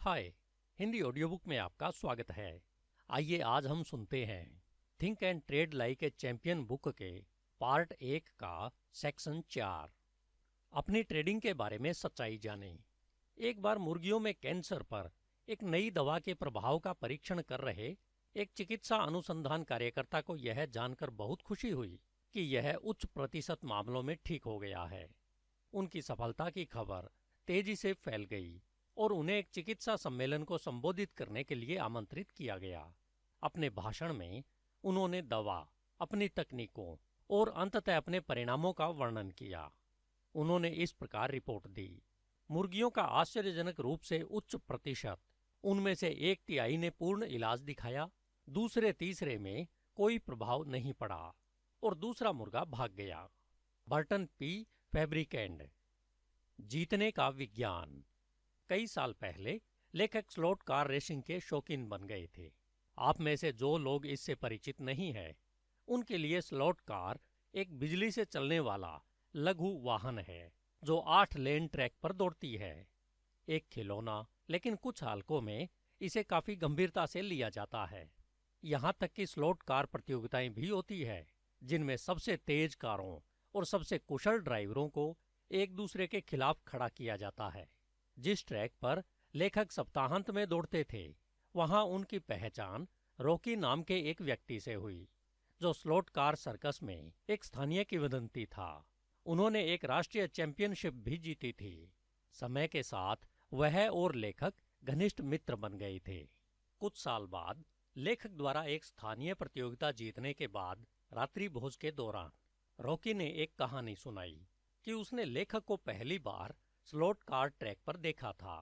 हाय। Hindi audio book में आपका स्वागत है। आइए आज हम सुनते हैं think and trade like a champion book के पार्ट 1 का सेक्शन 4। अपनी ट्रेडिंग के बारे में सच्चाई जानें। एक बार मुर्गियों में कैंसर पर एक नई दवा के प्रभाव का परीक्षण कर रहे एक चिकित्सा अनुसंधान कार्यकर्ता को यह जानकर बहुत खुशी हुई कि यह उच्च प्रतिशत मामलों में ठीक हो गया है। उनकी सफलता की खबर तेजी से फैल गई और उन्हें एक चिकित्सा सम्मेलन को संबोधित करने के लिए आमंत्रित किया गया। अपने भाषण में उन्होंने दवा, अपनी तकनीकों और अंततः अपने परिणामों का वर्णन किया। उन्होंने इस प्रकार रिपोर्ट दी। मुर्गियों का आश्चर्यजनक रूप से उच्च प्रतिशत, उनमें से 1/3 ने पूर्ण इलाज दिखाया, दूसरे तीसरे में कोई प्रभाव नहीं पड़ा और दूसरा मुर्गा भाग गया। Burton P Fabricand. जीतने का विज्ञान। कई साल पहले लेखक स्लॉट कार रेसिंग के शौकीन बन गए थे। आप में से जो लोग इससे परिचित नहीं हैं, उनके लिए स्लॉट कार एक बिजली से चलने वाला लघु वाहन है जो 8 लेन ट्रैक पर दौड़ती है। एक खिलौना, लेकिन कुछ हालकों में इसे काफी गंभीरता से लिया जाता है। यहाँ तक कि स्लॉट कार प्रतियोगिताएं भी होती है, जिनमें सबसे तेज कारों और सबसे कुशल ड्राइवरों को एक दूसरे के खिलाफ खड़ा किया जाता है। जिस ट्रैक पर लेखक सप्ताहांत में दौड़ते थे, वहां उनकी पहचान रॉकी नाम के एक व्यक्ति से हुई, जो स्लॉट कार सर्कस में एक स्थानीय किंवदंती था। उन्होंने एक राष्ट्रीय चैंपियनशिप भी जीती थी। समय के साथ वह और लेखक घनिष्ठ मित्र बन गए थे। कुछ साल बाद लेखक द्वारा एक स्थानीय प्रतियोगिता जीतने के बाद रात्रि भोज के दौरान रॉकी ने एक कहानी सुनाई कि उसने लेखक को पहली बार स्लॉट कार ट्रैक पर देखा था।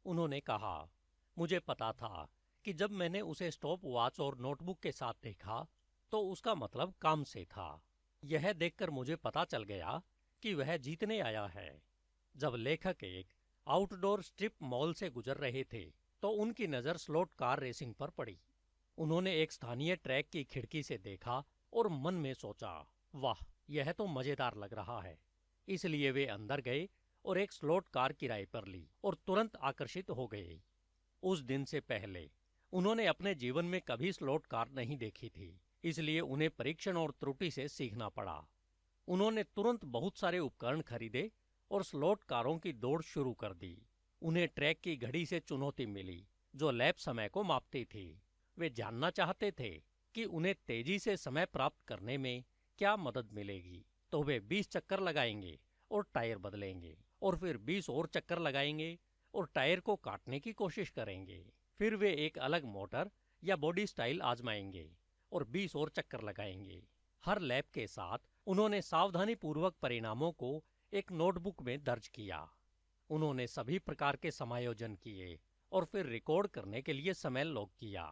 उन्होंने कहा, मुझे पता था कि जब मैंने उसे स्टॉप वॉच और नोटबुक के साथ देखा तो उसका मतलब काम से था। यह देखकर मुझे पता चल गया कि वह जीतने आया है। जब लेखक एक आउटडोर स्ट्रिप मॉल से गुजर रहे थे तो उनकी नज़र स्लॉट कार रेसिंग पर पड़ी। उन्होंने एक स्थानीय ट्रैक की खिड़की से देखा और मन में सोचा, वाह, यह तो मजेदार लग रहा है। इसलिए वे अंदर गए और एक स्लॉट कार किराए पर ली और तुरंत आकर्षित हो गए। उस दिन से पहले उन्होंने अपने जीवन में कभी स्लॉट कार नहीं देखी थी, इसलिए उन्हें परीक्षण और त्रुटि से सीखना पड़ा। उन्होंने तुरंत बहुत सारे उपकरण खरीदे और स्लॉट कारों की दौड़ शुरू कर दी। उन्हें ट्रैक की घड़ी से चुनौती मिली, जो लैप समय को मापती थी। वे जानना चाहते थे कि उन्हें तेजी से समय प्राप्त करने में क्या मदद मिलेगी। तो वे 20 चक्कर लगाएंगे और टायर बदलेंगे, और फिर 20 और चक्कर लगाएंगे और टायर को काटने की कोशिश करेंगे। फिर वे एक अलग मोटर या बॉडी स्टाइल आजमाएंगे और 20 और चक्कर लगाएंगे। हर लैप के साथ उन्होंने सावधानीपूर्वक परिणामों को एक नोटबुक में दर्ज किया। उन्होंने सभी प्रकार के समायोजन किए और फिर रिकॉर्ड करने के लिए समय लॉग किया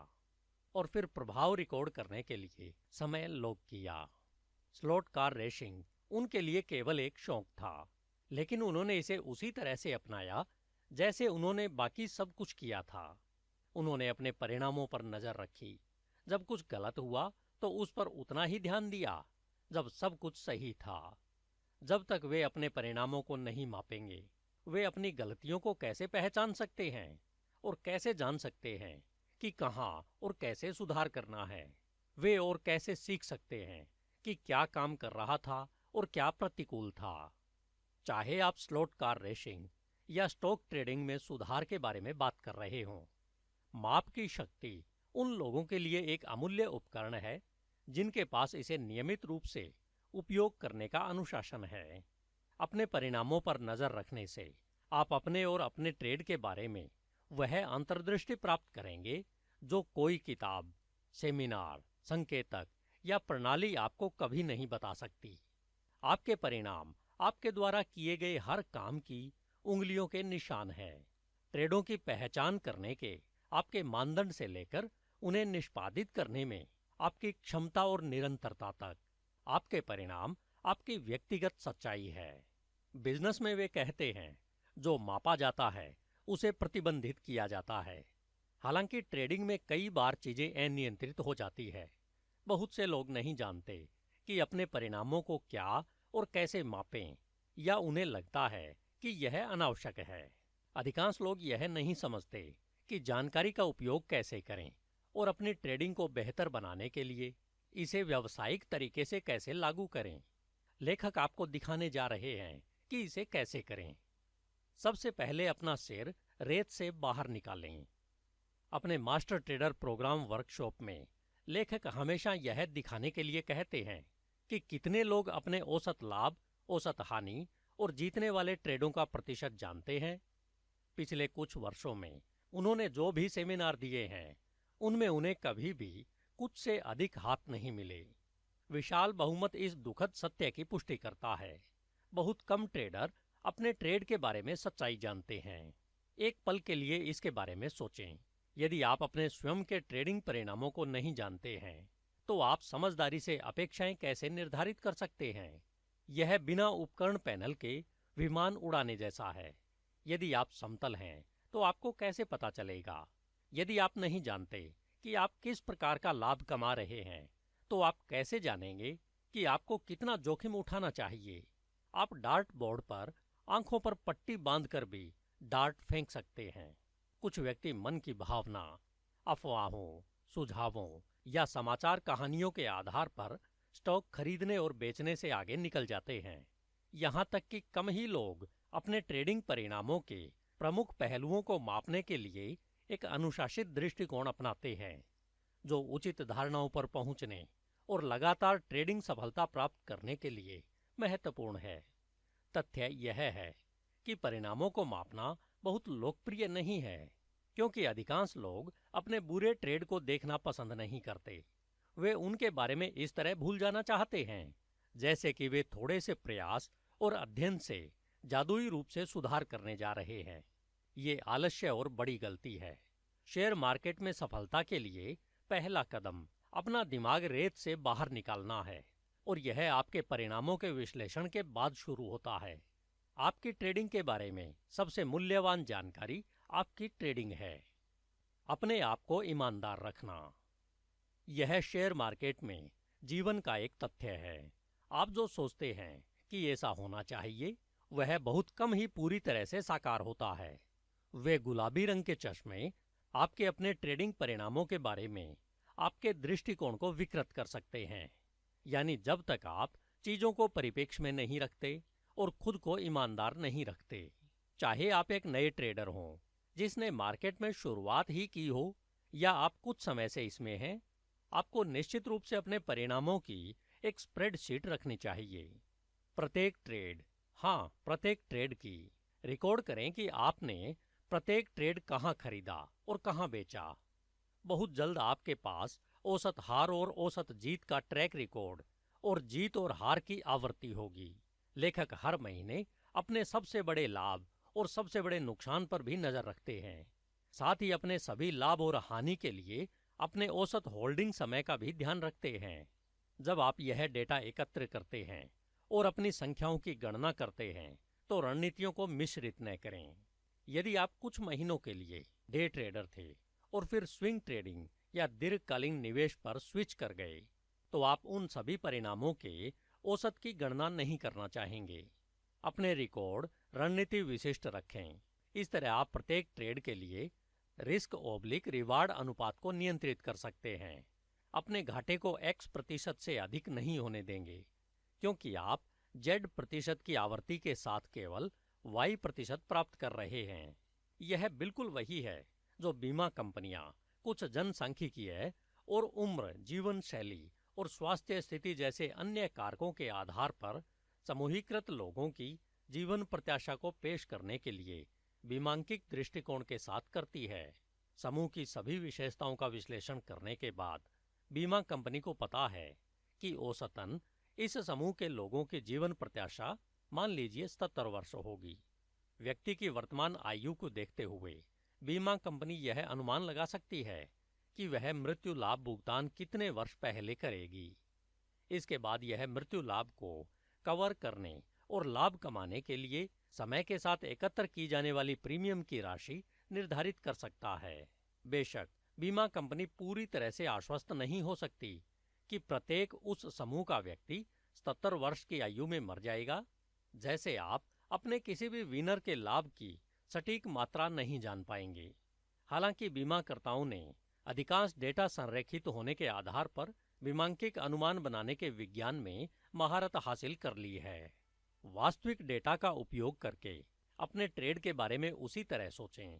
और फिर प्रभाव रिकॉर्ड करने के लिए समय लॉग किया। स्लॉट कार रेसिंग उनके लिए केवल एक शौक था, लेकिन उन्होंने इसे उसी तरह से अपनाया जैसे उन्होंने बाकी सब कुछ किया था। उन्होंने अपने परिणामों पर नजर रखी। जब कुछ गलत हुआ तो उस पर उतना ही ध्यान दिया जब सब कुछ सही था। जब तक वे अपने परिणामों को नहीं मापेंगे, वे अपनी गलतियों को कैसे पहचान सकते हैं और कैसे जान सकते हैं कि कहाँ और कैसे सुधार करना है। वे और कैसे सीख सकते हैं कि क्या काम कर रहा था और क्या प्रतिकूल था। चाहे आप स्लॉट कार रेसिंग या स्टॉक ट्रेडिंग में सुधार के बारे में बात कर रहे हों, माप की शक्ति उन लोगों के लिए एक अमूल्य उपकरण है जिनके पास इसे नियमित रूप से उपयोग करने का अनुशासन है। अपने परिणामों पर नजर रखने से आप अपने और अपने ट्रेड के बारे में वह अंतर्दृष्टि प्राप्त करेंगे जो कोई किताब, सेमिनार, संकेतक या प्रणाली आपको कभी नहीं बता सकती। आपके परिणाम आपके द्वारा किए गए हर काम की उंगलियों के निशान है। ट्रेडों की पहचान करने के आपके मानदंड से लेकर उन्हें निष्पादित करने में आपकी क्षमता और निरंतरता तक, आपके परिणाम आपकी व्यक्तिगत सच्चाई है। बिजनेस में वे कहते हैं, जो मापा जाता है उसे प्रतिबंधित किया जाता है। हालांकि ट्रेडिंग में कई बार चीजें अनियंत्रित हो जाती है। बहुत से लोग नहीं जानते कि अपने परिणामों को क्या और कैसे मापें, या उन्हें लगता है कि यह अनावश्यक है। अधिकांश लोग यह नहीं समझते कि जानकारी का उपयोग कैसे करें और अपनी ट्रेडिंग को बेहतर बनाने के लिए इसे व्यावसायिक तरीके से कैसे लागू करें। लेखक आपको दिखाने जा रहे हैं कि इसे कैसे करें। सबसे पहले अपना सिर रेत से बाहर निकालें। अपने मास्टर ट्रेडर प्रोग्राम वर्कशॉप में लेखक हमेशा यह दिखाने के लिए कहते हैं कि कितने लोग अपने औसत लाभ, औसत हानि और जीतने वाले ट्रेडों का प्रतिशत जानते हैं। पिछले कुछ वर्षों में उन्होंने जो भी सेमिनार दिए हैं, उनमें उन्हें कभी भी कुछ से अधिक हाथ नहीं मिले। विशाल बहुमत इस दुखद सत्य की पुष्टि करता है। बहुत कम ट्रेडर अपने ट्रेड के बारे में सच्चाई जानते हैं। एक पल के लिए इसके बारे में सोचें। यदि आप अपने स्वयं के ट्रेडिंग परिणामों को नहीं जानते हैं, तो आप समझदारी से अपेक्षाएं कैसे निर्धारित कर सकते हैं? यह बिना उपकरण पैनल के विमान उड़ाने जैसा है। यदि आप समतल हैं, तो आपको कैसे पता चलेगा? यदि आप नहीं जानते कि आप किस प्रकार का लाभ कमा रहे हैं, तो आप कैसे जानेंगे कि आपको कितना जोखिम उठाना चाहिए? आप डार्ट बोर्ड पर आंखों पर पट्टी बांधकर भी डार्ट फेंक सकते हैं। कुछ व्यक्ति मन की भावना, अफवाहों, सुझावों या समाचार कहानियों के आधार पर स्टॉक खरीदने और बेचने से आगे निकल जाते हैं। यहाँ तक कि कम ही लोग अपने ट्रेडिंग परिणामों के प्रमुख पहलुओं को मापने के लिए एक अनुशासित दृष्टिकोण अपनाते हैं, जो उचित धारणाओं पर पहुंचने और लगातार ट्रेडिंग सफलता प्राप्त करने के लिए महत्वपूर्ण है। तथ्य यह है कि परिणामों को मापना बहुत लोकप्रिय नहीं है, क्योंकि अधिकांश लोग अपने बुरे ट्रेड को देखना पसंद नहीं करते। वे उनके बारे में इस तरह भूल जाना चाहते हैं, जैसे कि वे थोड़े से प्रयास और अध्ययन से जादुई रूप से सुधार करने जा रहे हैं। ये आलस्य और बड़ी गलती है। शेयर मार्केट में सफलता के लिए पहला कदम अपना दिमाग रेत से बाहर निकालना है, और यह आपके परिणामों के विश्लेषण के बाद शुरू होता है। आपकी ट्रेडिंग के बारे में सबसे मूल्यवान जानकारी आपकी ट्रेडिंग है। अपने आप को ईमानदार रखना। यह शेयर मार्केट में जीवन का एक तथ्य है। आप जो सोचते हैं कि ऐसा होना चाहिए, वह बहुत कम ही पूरी तरह से साकार होता है। वे गुलाबी रंग के चश्मे आपके अपने ट्रेडिंग परिणामों के बारे में आपके दृष्टिकोण को विकृत कर सकते हैं। यानी जब तक आप चीजों को परिप्रेक्ष्य में नहीं रखते और खुद को ईमानदार नहीं रखते। चाहे आप एक नए ट्रेडर हों जिसने मार्केट में शुरुआत ही की हो, या आप कुछ समय से इसमें हैं, आपको निश्चित रूप से अपने परिणामों की एक स्प्रेडशीट रखनी चाहिए। प्रत्येक ट्रेड की रिकॉर्ड करें कि आपने प्रत्येक ट्रेड कहां खरीदा और कहां बेचा। बहुत जल्द आपके पास औसत हार और औसत जीत का ट्रैक रिकॉर्ड और जीत और हार की आवृत्ति होगी। लेखक हर महीने अपने सबसे बड़े लाभ और सबसे बड़े नुकसान पर भी नजर रखते हैं। साथ ही अपने सभी लाभ और हानि के लिए अपने औसत होल्डिंग समय का भी ध्यान रखते हैं। जब आप यह डेटा एकत्र करते हैं और अपनी संख्याओं की गणना करते हैं, तो रणनीतियों को मिश्रित न करें। यदि आप कुछ महीनों के लिए डे ट्रेडर थे और फिर स्विंग ट्रेडिंग या दीर्घकालीन निवेश पर स्विच कर गए, तो आप उन सभी परिणामों के औसत की गणना नहीं करना चाहेंगे। अपने रिकॉर्ड रणनीति विशिष्ट रखें। इस तरह आप प्रत्येक ट्रेड के लिए रिस्क/रिवार्ड अनुपात को नियंत्रित कर सकते हैं। अपने घाटे को X% से अधिक नहीं होने देंगे, क्योंकि आप Z% की आवृत्ति के साथ केवल Y% प्राप्त कर रहे हैं। यह बिल्कुल वही है जो बीमा कंपनियां कुछ जनसांख्यिकीय और उम्र, जीवन शैली और स्वास्थ्य स्थिति जैसे अन्य कारकों के आधार पर समूहीकृत लोगों की जीवन प्रत्याशा को पेश करने के लिए बीमांकित दृष्टिकोण के साथ करती है। समूह की सभी विशेषताओं का विश्लेषण करने के बाद बीमा कंपनी को पता है कि औसतन इस समूह के लोगों की जीवन प्रत्याशा मान लीजिए 77 वर्ष होगी। व्यक्ति की वर्तमान आयु को देखते हुए बीमा कंपनी यह अनुमान लगा सकती है कि वह मृत्यु लाभ भुगतान कितने वर्ष पहले करेगी। इसके बाद यह मृत्यु लाभ को कवर करने और लाभ कमाने के लिए समय के साथ एकत्र की जाने वाली प्रीमियम की राशि निर्धारित कर सकता है। बेशक बीमा कंपनी पूरी तरह से आश्वस्त नहीं हो सकती कि प्रत्येक उस समूह का व्यक्ति 77 वर्ष की आयु में मर जाएगा। जैसे आप अपने किसी भी विनर के लाभ की सटीक मात्रा नहीं जान पाएंगे। हालांकि बीमाकर्ताओं ने अधिकांश डेटा संरेखित होने के आधार पर वैमानिक अनुमान बनाने के विज्ञान में महारत हासिल कर ली है। वास्तविक डेटा का उपयोग करके अपने ट्रेड के बारे में उसी तरह सोचें।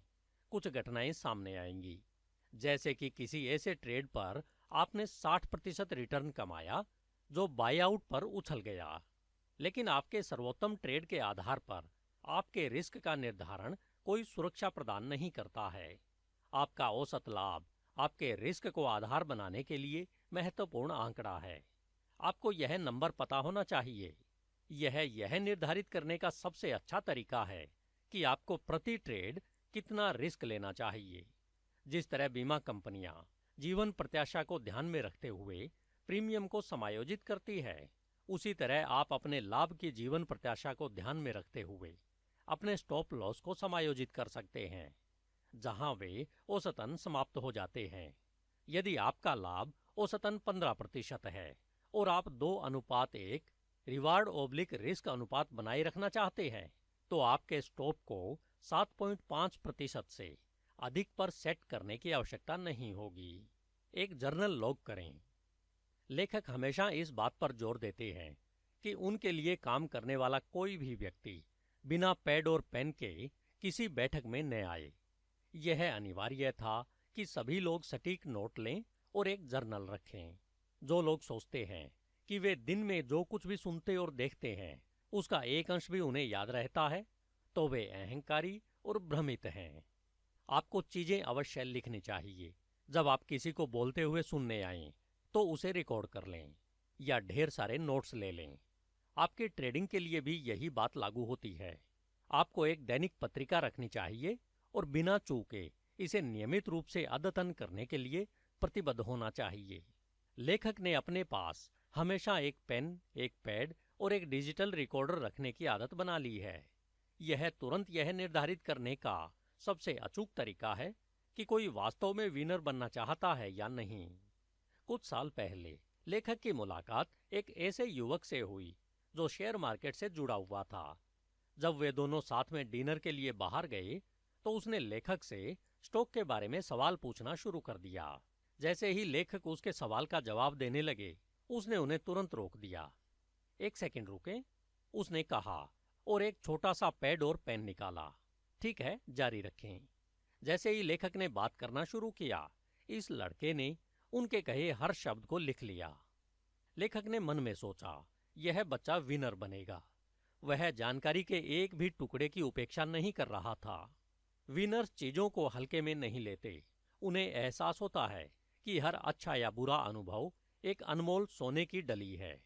कुछ घटनाएं सामने आएंगी, जैसे कि किसी ऐसे ट्रेड पर आपने 60% रिटर्न कमाया जो बाय आउट पर उछल गया, लेकिन आपके सर्वोत्तम ट्रेड के आधार पर आपके रिस्क का निर्धारण कोई सुरक्षा प्रदान नहीं करता है। आपका औसत लाभ आपके रिस्क को आधार बनाने के लिए महत्वपूर्ण आंकड़ा है। आपको यह नंबर पता होना चाहिए। यह निर्धारित करने का सबसे अच्छा तरीका है कि आपको प्रति ट्रेड कितना रिस्क लेना चाहिए। जिस तरह बीमा कंपनियां जीवन प्रत्याशा को ध्यान में रखते हुए प्रीमियम को समायोजित करती है, उसी तरह आप अपने लाभ की जीवन प्रत्याशा को ध्यान में रखते हुए अपने स्टॉप लॉस को समायोजित कर सकते हैं, जहां वे औसतन समाप्त हो जाते हैं। यदि आपका लाभ औसतन 15% है और आप 2:1 रिवार्ड/रिस्क अनुपात बनाए रखना चाहते हैं, तो आपके स्टॉप को 7.5% से अधिक पर सेट करने की आवश्यकता नहीं होगी। एक जर्नल लॉग करें। लेखक हमेशा इस बात पर जोर देते हैं कि उनके लिए काम करने वाला कोई भी व्यक्ति बिना पैड और पेन के किसी बैठक में न आए। यह अनिवार्य था कि सभी लोग सटीक नोट लें और एक जर्नल रखें। जो लोग सोचते हैं कि वे दिन में जो कुछ भी सुनते और देखते हैं उसका एक अंश भी उन्हें याद रहता है, तो वे अहंकारी और भ्रमित हैं। आपको चीजें अवश्य लिखनी चाहिए। जब आप किसी को बोलते हुए सुनने आएं, तो उसे रिकॉर्ड कर लें या ढेर सारे नोट्स ले लें। आपके ट्रेडिंग के लिए भी यही बात लागू होती है। आपको एक दैनिक पत्रिका रखनी चाहिए और बिना चूके इसे नियमित रूप से अद्यतन करने के लिए प्रतिबद्ध होना चाहिए। लेखक ने अपने पास हमेशा एक पेन, एक पैड और एक डिजिटल रिकॉर्डर रखने की आदत बना ली है। यह तुरंत यह निर्धारित करने का सबसे अचूक तरीका है कि कोई वास्तव में विनर बनना चाहता है या नहीं। कुछ साल पहले लेखक की मुलाकात एक ऐसे युवक से हुई जो शेयर मार्केट से जुड़ा हुआ था। जब वे दोनों साथ में डिनर के लिए बाहर गए, तो उसने लेखक से स्टॉक के बारे में सवाल पूछना शुरू कर दिया। जैसे ही लेखक उसके सवाल का जवाब देने लगे, उसने उन्हें तुरंत रोक दिया। एक सेकंड रुकें, उसने कहा और एक छोटा सा पैड और पेन निकाला। ठीक है, जारी रखें। जैसे ही लेखक ने बात करना शुरू किया, इस लड़के ने उनके कहे हर शब्द को लिख लिया। लेखक ने मन में सोचा, यह बच्चा विनर बनेगा। वह जानकारी के एक भी टुकड़े की उपेक्षा नहीं कर रहा था। विनर्स चीजों को हल्के में नहीं लेते। उन्हें एहसास होता है कि हर अच्छा या बुरा अनुभव एक अनमोल सोने की डली है।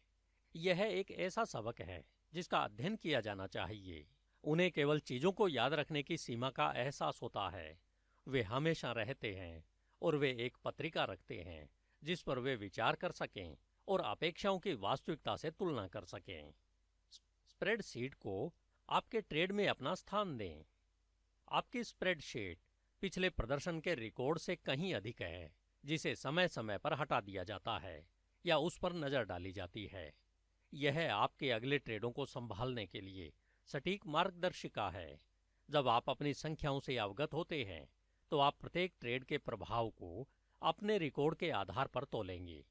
यह एक ऐसा सबक है जिसका अध्ययन किया जाना चाहिए। उन्हें केवल चीजों को याद रखने की सीमा का एहसास होता है। वे हमेशा रहते हैं और वे एक पत्रिका रखते हैं जिस पर वे विचार कर सकें और अपेक्षाओं की वास्तविकता से तुलना कर सकें। स्प्रेडशीट को आपके ट्रेड में अपना स्थान दें। आपकी स्प्रेडशीट पिछले प्रदर्शन के रिकॉर्ड से कहीं अधिक है, जिसे समय समय पर हटा दिया जाता है या उस पर नजर डाली जाती है। यह आपके अगले ट्रेडों को संभालने के लिए सटीक मार्गदर्शिका है। जब आप अपनी संख्याओं से अवगत होते हैं, तो आप प्रत्येक ट्रेड के प्रभाव को अपने रिकॉर्ड के आधार पर तोलेंगे।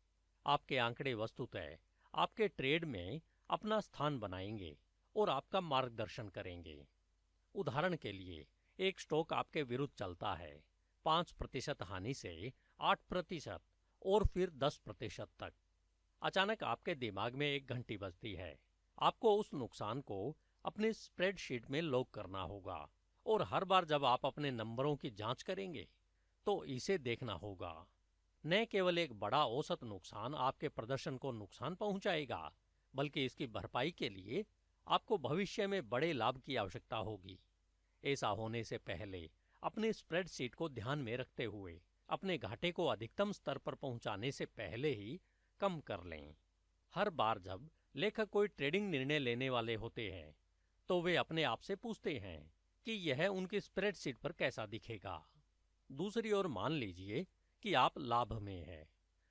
आपके आंकड़े वस्तुतः आपके ट्रेड में अपना स्थान बनाएंगे और आपका मार्गदर्शन करेंगे। उदाहरण के लिए, एक स्टॉक आपके विरुद्ध चलता है 5% हानि से 8% और फिर 10% तक। अचानक आपके दिमाग में एक घंटी बजती है। आपको उस नुकसान को अपनी स्प्रेडशीट में लॉग करना होगा और हर बार जब आप अपने नंबरों की जांच करेंगे, तो इसे देखना होगा। न केवल एक बड़ा औसत नुकसान आपके प्रदर्शन को नुकसान पहुंचाएगा, बल्कि इसकी भरपाई के लिए आपको भविष्य में बड़े लाभ की आवश्यकता होगी। ऐसा होने से पहले अपनी स्प्रेडशीट को ध्यान में रखते हुए अपने घाटे को अधिकतम स्तर पर पहुंचाने से पहले ही कम कर लें। हर बार जब लेखक कोई ट्रेडिंग निर्णय लेने वाले होते हैं, तो वे अपने आप से पूछते हैं कि यह उनकी स्प्रेडशीट पर कैसा दिखेगा। दूसरी ओर, मान लीजिए कि आप लाभ में हैं।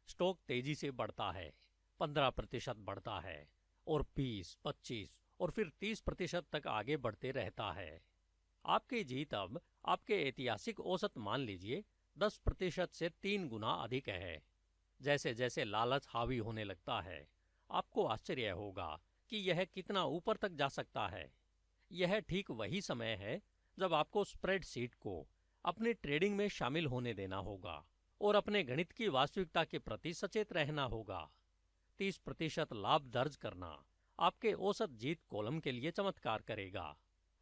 स्टॉक तेजी से बढ़ता है, 15% बढ़ता है और 20, 25 और फिर 30% तक आगे बढ़ते रहता है। आपकी जीत अब आपके ऐतिहासिक औसत मान लीजिए 10% से 3 गुना अधिक है। जैसे जैसे लालच हावी होने लगता है, आपको आश्चर्य होगा कि यह कितना ऊपर तक जा सकता है। यह ठीक वही समय है जब आपको स्प्रेडशीट को अपनी ट्रेडिंग में शामिल होने देना होगा और अपने गणित की वास्तविकता के प्रति सचेत रहना होगा। 30% लाभ दर्ज करना आपके औसत जीत कॉलम के लिए चमत्कार करेगा।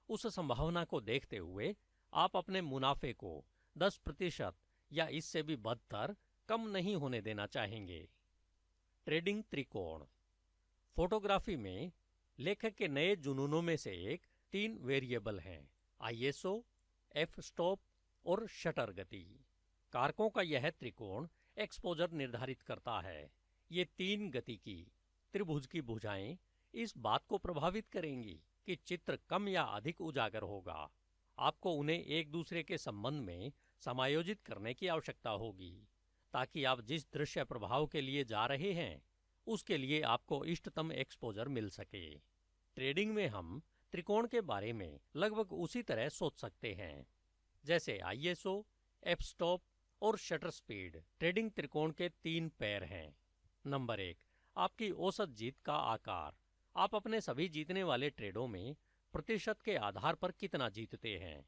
उस संभावना को देखते हुए आप अपने मुनाफे को 10% या इससे भी बदतर कम नहीं होने देना चाहेंगे। ट्रेडिंग त्रिकोण। फोटोग्राफी में लेखक के नए जुनूनों में से एक 3 वेरिएबल हैं: आईएसओ, एफ स्टॉप और शटर गति। कारकों का यह त्रिकोण एक्सपोजर निर्धारित करता है। ये 3 गति की त्रिभुज की भुजाएं इस बात को प्रभावित करेंगी कि चित्र कम या अधिक उजागर होगा। आपको उन्हें एक दूसरे के संबंध में समायोजित करने की आवश्यकता होगी ताकि आप जिस दृश्य प्रभाव के लिए जा रहे हैं उसके लिए आपको इष्टतम एक्सपोजर मिल सके। ट्रेडिंग में हम त्रिकोण के बारे में लगभग उसी तरह सोच सकते हैं जैसे आईएसओ, एफ स्टॉप और शटर स्पीड ट्रेडिंग त्रिकोण के 3 पैर हैं। नंबर 1, आपकी औसत जीत का आकार। आप अपने सभी जीतने वाले ट्रेडों में प्रतिशत के आधार पर कितना जीतते हैं।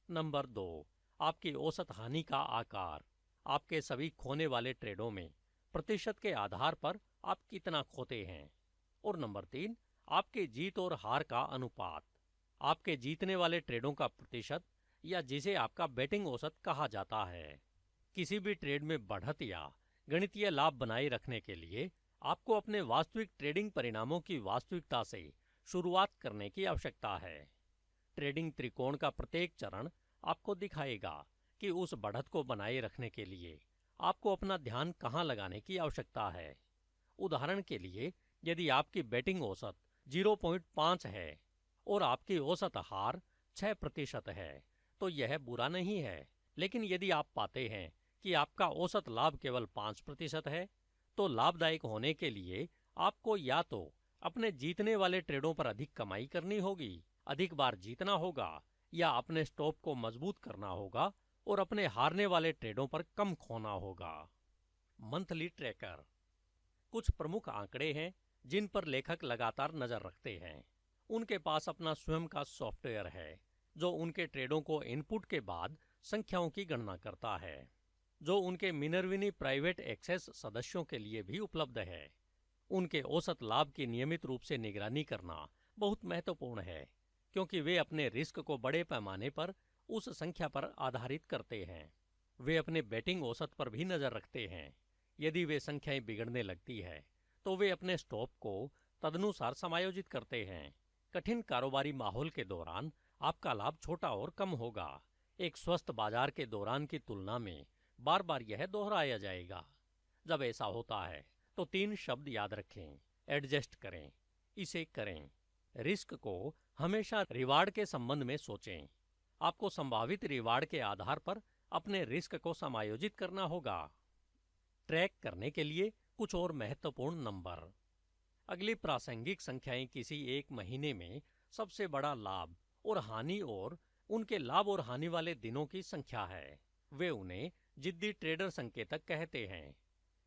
नंबर 2, आपकी औसत हानि का आकार। आपके सभी खोने वाले ट्रेडों में प्रतिशत के आधार पर आप कितना खोते हैं। और नंबर 3, आपके जीत और हार का अनुपात। आपके जीतने वाले ट्रेडों का प्रतिशत या जिसे आपका बैटिंग औसत कहा जाता है। किसी भी ट्रेड में बढ़त या गणितीय लाभ बनाए रखने के लिए आपको अपने वास्तविक ट्रेडिंग परिणामों की वास्तविकता से शुरुआत करने की आवश्यकता है। ट्रेडिंग त्रिकोण का प्रत्येक चरण आपको दिखाएगा कि उस बढ़त को बनाए रखने के लिए आपको अपना ध्यान कहाँ लगाने की आवश्यकता है। उदाहरण के लिए, यदि आपकी बैटिंग औसत 0.5 है और आपकी औसत हार 6% है तो यह बुरा नहीं है। लेकिन यदि आप पाते हैं कि आपका औसत लाभ केवल 5% है तो लाभदायक होने के लिए आपको या तो अपने जीतने वाले ट्रेडों पर अधिक कमाई करनी होगी, अधिक बार जीतना होगा, या अपने स्टॉप को मजबूत करना होगा और अपने हारने वाले ट्रेडों पर कम खोना होगा। Monthly tracker. कुछ प्रमुख आंकड़े हैं जिन पर लेखक लगातार नजर रखते हैं। उनके पास अपना स्वयं का सॉफ्टवेयर है जो उनके ट्रेडों को इनपुट के बाद संख्याओं की गणना करता है, जो उनके मिनर्विनी प्राइवेट एक्सेस सदस्यों के लिए भी उपलब्ध है। उनके औसत लाभ की नियमित रूप से निगरानी करना बहुत महत्वपूर्ण है क्योंकि वे अपने रिस्क को बड़े पैमाने पर उस संख्या पर आधारित करते हैं। वे अपने बैटिंग औसत पर भी नजर रखते हैं। यदि वे संख्याएं बिगड़ने लगती है तो वे अपने स्टॉप को तदनुसार समायोजित करते हैं। कठिन कारोबारी माहौल के दौरान आपका लाभ छोटा और कम होगा। एक स्वस्थ बाजार के दौरान की तुलना में बार बार यह दोहराया जाएगा। जब ऐसा होता है तो 3 शब्द याद रखें: एडजस्ट करें, इसे करें। रिस्क को हमेशा रिवार्ड के संबंध में सोचें। आपको संभावित रिवार्ड के आधार पर अपने रिस्क को समायोजित करना होगा। ट्रैक करने के लिए कुछ और महत्वपूर्ण नंबर। अगली प्रासंगिक संख्याएं किसी एक महीने में सबसे बड़ा लाभ और हानि और उनके लाभ और हानि वाले दिनों की संख्या है। वे उन्हें जिद्दी ट्रेडर संकेतक कहते हैं।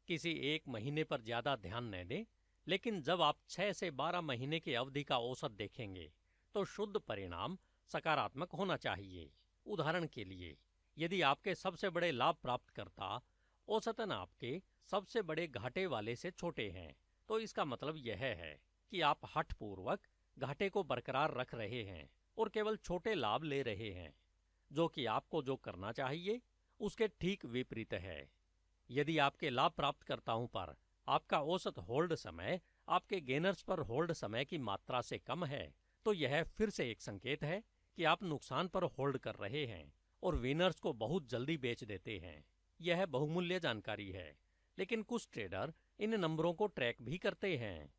किसी एक महीने पर ज्यादा ध्यान न दें, लेकिन जब आप 6 से 12 महीने की अवधि का औसत देखेंगे तो शुद्ध परिणाम सकारात्मक होना चाहिए। उदाहरण के लिए, यदि आपके सबसे बड़े लाभ प्राप्तकर्ता औसतन आपके सबसे बड़े घाटे वाले से छोटे हैं तो इसका मतलब यह है कि आप हठपूर्वक घाटे को बरकरार रख रहे हैं और केवल छोटे लाभ ले रहे हैं, जो कि आपको जो करना चाहिए उसके ठीक विपरीत है। यदि आपके लाभ प्राप्तकर्ताओं पर आपका औसत होल्ड समय आपके गेनर्स पर होल्ड समय की मात्रा से कम है तो यह फिर से एक संकेत है कि आप नुकसान पर होल्ड कर रहे हैं और विनर्स को बहुत जल्दी बेच देते हैं। यह बहुमूल्य जानकारी है, लेकिन कुछ ट्रेडर इन नंबरों को ट्रैक भी करते हैं।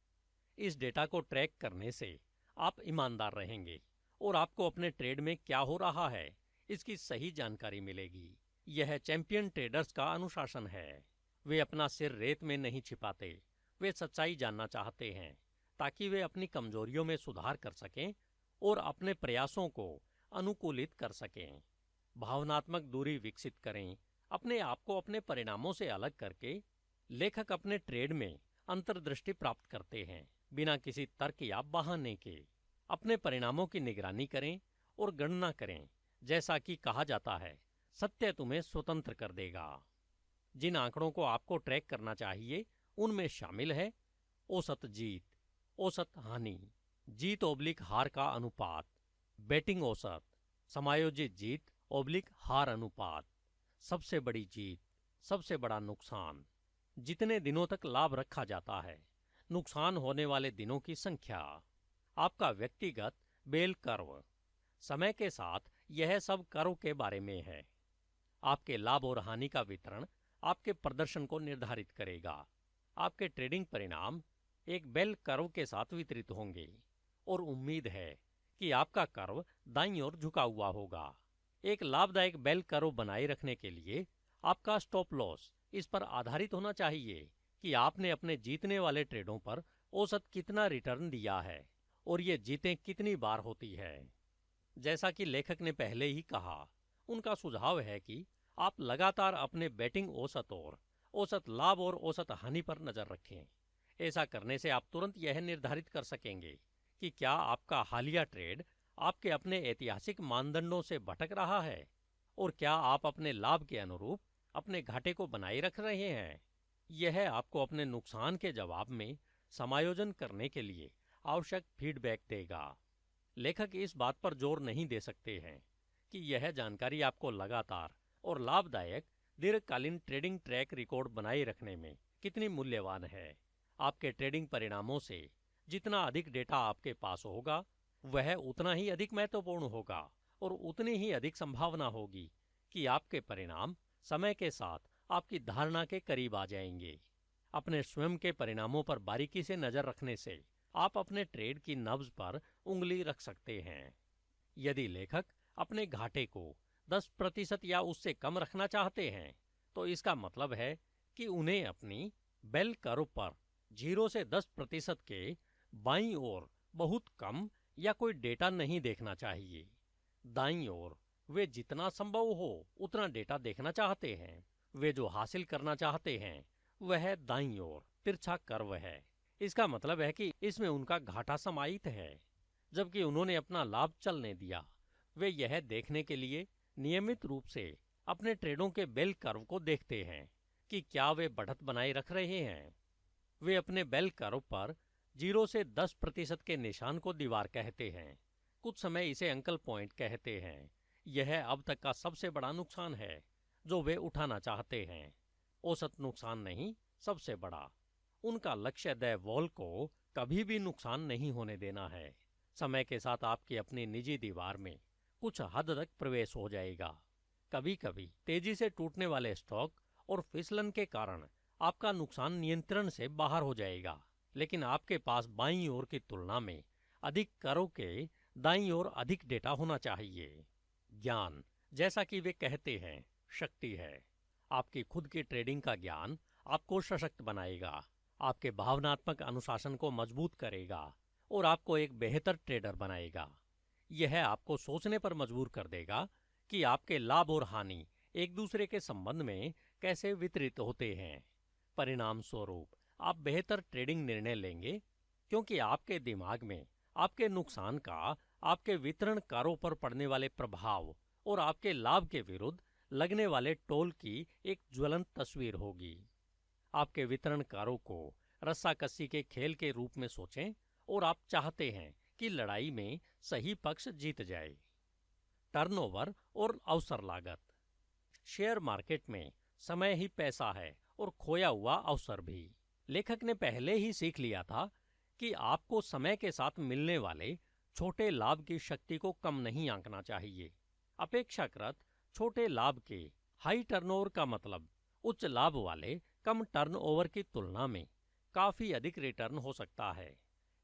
इस डेटा को ट्रैक करने से आप ईमानदार रहेंगे और आपको अपने ट्रेड में क्या हो रहा है इसकी सही जानकारी मिलेगी। यह चैंपियन ट्रेडर्स का अनुशासन है। वे अपना सिर रेत में नहीं छिपाते। वे सच्चाई जानना चाहते हैं ताकि वे अपनी कमजोरियों में सुधार कर सकें और अपने प्रयासों को अनुकूलित कर सकें। भावनात्मक दूरी विकसित करें। अपने आप को अपने परिणामों से अलग करके लेखक अपने ट्रेड में अंतर्दृष्टि प्राप्त करते हैं, बिना किसी तर्क या बहाने के। अपने परिणामों की निगरानी करें और गणना करें। जैसा कि कहा जाता है, सत्य तुम्हें स्वतंत्र कर देगा। जिन आंकड़ों को आपको ट्रैक करना चाहिए उनमें शामिल है औसत जीत, औसत हानि, जीत ओब्लिक हार का अनुपात, बैटिंग औसत, समायोजित जीत ओब्लिक हार अनुपात, सबसे बड़ी जीत, सबसे बड़ा नुकसान, जितने दिनों तक लाभ रखा जाता है, नुकसान होने वाले दिनों की संख्या, आपका व्यक्तिगत बेल कर्व। समय के साथ यह सब कर्व के बारे में है। आपके लाभ और हानि का वितरण आपके प्रदर्शन को निर्धारित करेगा। आपके ट्रेडिंग परिणाम एक बेल कर्व के साथ वितरित होंगे और उम्मीद है कि आपका कर्व दाईं ओर झुका हुआ होगा। एक लाभदायक बेल कर्व बनाए रखने के लिए आपका स्टॉप लॉस इस पर आधारित होना चाहिए कि आपने अपने जीतने वाले ट्रेडों पर औसत कितना रिटर्न दिया है और ये जीतें कितनी बार होती है। जैसा कि लेखक ने पहले ही कहा, उनका सुझाव है कि आप लगातार अपने बैटिंग औसत और औसत लाभ और औसत हानि पर नजर रखें। ऐसा करने से आप तुरंत यह निर्धारित कर सकेंगे कि क्या आपका हालिया ट्रेड आपके अपने ऐतिहासिक मानदंडों से भटक रहा है और क्या आप अपने लाभ के अनुरूप अपने घाटे को बनाए रख रहे हैं। यह आपको अपने नुकसान के जवाब में समायोजन करने के लिए आवश्यक फीडबैक देगा। लेखक इस बात पर जोर नहीं दे सकते हैं कि यह जानकारी आपको लगातार और लाभदायक दीर्घकालीन ट्रेडिंग ट्रैक रिकॉर्ड बनाए रखने में कितनी मूल्यवान है। आपके ट्रेडिंग परिणामों से जितना अधिक डेटा आपके पास होगा, वह उतना ही अधिक महत्वपूर्ण होगा और उतनी ही अधिक संभावना होगी कि आपके परिणाम समय के साथ आपकी धारणा के करीब आ जाएंगे। अपने स्वयं के परिणामों पर बारीकी से नजर रखने से आप अपने ट्रेड की नब्ज पर उंगली रख सकते हैं। यदि लेखक अपने घाटे को 10% या उससे कम रखना चाहते हैं, तो इसका मतलब है कि उन्हें अपनी बेल कर्व पर 0 से 10% के बाईं ओर बहुत कम या कोई डेटा नहीं देखना चाहिए। दाईं ओर वे जितना संभव हो उतना डेटा देखना चाहते हैं। वे जो हासिल करना चाहते हैं वह दाईं ओर तिरछा कर्व है। इसका मतलब है कि इसमें उनका घाटा समाहित है, जबकि उन्होंने अपना लाभ चलने दिया। वे यह देखने के लिए नियमित रूप से अपने ट्रेडों के बेल कर्व को देखते हैं कि क्या वे बढ़त बनाए रख रहे हैं। वे अपने बेल कर्व पर 0 से 10% के निशान को दीवार कहते हैं। कुछ समय इसे अंकल पॉइंट कहते हैं। यह अब तक का सबसे बड़ा नुकसान है जो वे उठाना चाहते हैं। औसत नुकसान नहीं, सबसे बड़ा। उनका लक्ष्य द वॉल को कभी भी नुकसान नहीं होने देना है। समय के साथ आपकी अपनी निजी दीवार में कुछ हद तक प्रवेश हो जाएगा। कभी कभी तेजी से टूटने वाले स्टॉक और फिसलन के कारण आपका नुकसान नियंत्रण से बाहर हो जाएगा, लेकिन आपके पास बाईं ओर की तुलना में अधिक करों के दाईं ओर अधिक डेटा होना चाहिए। ज्ञान, जैसा कि वे कहते हैं, शक्ति है। आपकी खुद की ट्रेडिंग का ज्ञान आपको सशक्त बनाएगा, आपके भावनात्मक अनुशासन को मजबूत करेगा और आपको एक बेहतर ट्रेडर बनाएगा। यह आपको सोचने पर मजबूर कर देगा कि आपके लाभ और हानि एक दूसरे के संबंध में कैसे वितरित होते हैं। परिणाम स्वरूप आप बेहतर ट्रेडिंग निर्णय लेंगे, क्योंकि आपके दिमाग में आपके नुकसान का आपके वितरणकारों पर पड़ने वाले प्रभाव और आपके लाभ के विरुद्ध लगने वाले टोल की एक ज्वलंत तस्वीर होगी। आपके वितरणकारों को रस्साकसी के खेल के रूप में सोचें और आप चाहते हैं कि लड़ाई में सही पक्ष जीत जाए। टर्नओवर और अवसर लागत। शेयर मार्केट में समय ही पैसा है और खोया हुआ अवसर भी। लेखक ने पहले ही सीख लिया था कि आपको समय के साथ मिलने वाले छोटे लाभ की शक्ति को कम नहीं आंकना चाहिए। अपेक्षाकृत छोटे लाभ के हाई टर्नओवर का मतलब उच्च लाभ वाले कम टर्नओवर की तुलना में काफी अधिक रिटर्न हो सकता है।